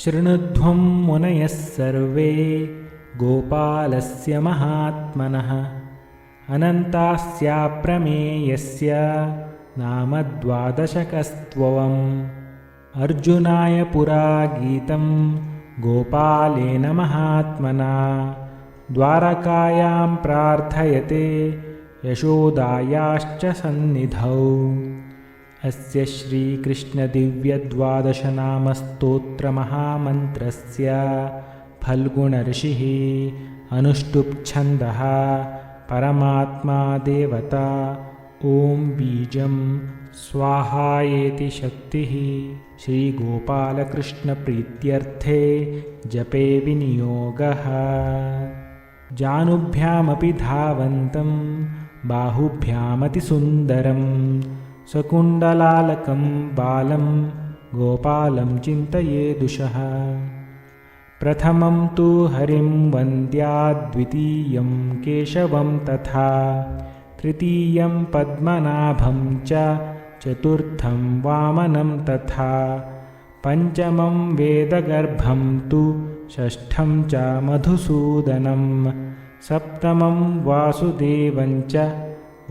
शृणुध्वं मुनयः सर्वे गोपालस्य महात्मनः अनन्तास्याप्रमेयस्य नाम 12 अर्जुनाय पुरा गीतं गोपालेन महात्मना द्वारकायां प्रार्थयते यशोदायाश्च सन्निधौ। अस्य श्रीकृष्णदिव्यद्वादशनामस्तोत्रमहामन्त्रस्य फल्गुणऋषिः अनुष्टुप्छन्दः परमात्मा देवता ॐ बीजं स्वाहायेति शक्तिः श्रीगोपालकृष्णप्रीत्यर्थे जपे विनियोगः। जानुभ्यामपि धावन्तं बाहुभ्यामतिसुन्दरं सकुण्डलालकं बालं गोपालं चिन्तयेदुषः। प्रथमं तु हरिं वन्द्याद्वितीयं केशवं तथा तृतीयं पद्मनाभं च चतुर्थं वामनं तथा पञ्चमं वेदगर्भं तु षष्ठं च मधुसूदनं सप्तमं वासुदेवं च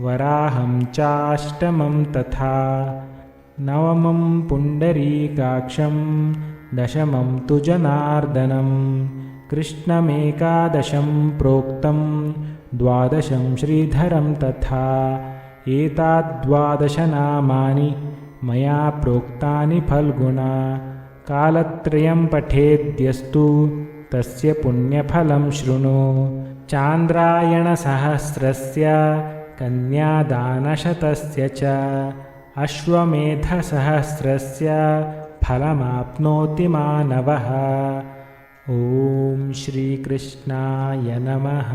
वराहं चाष्टमं तथा नवमं पुण्डरीकाक्षं दशमं तु जनार्दनं कृष्णमेकादशं प्रोक्तं 12 श्रीधरं तथा एताद्12 नामानि मया प्रोक्तानि फल्गुना कालत्रयं पठेद्यस्तु तस्य पुण्यफलं शृणु। चान्द्रायणसहस्रस्य कन्यादानशतस्य च अश्वमेधसहस्रस्य फलमाप्नोति मानवः। ॐ श्रीकृष्णाय नमः।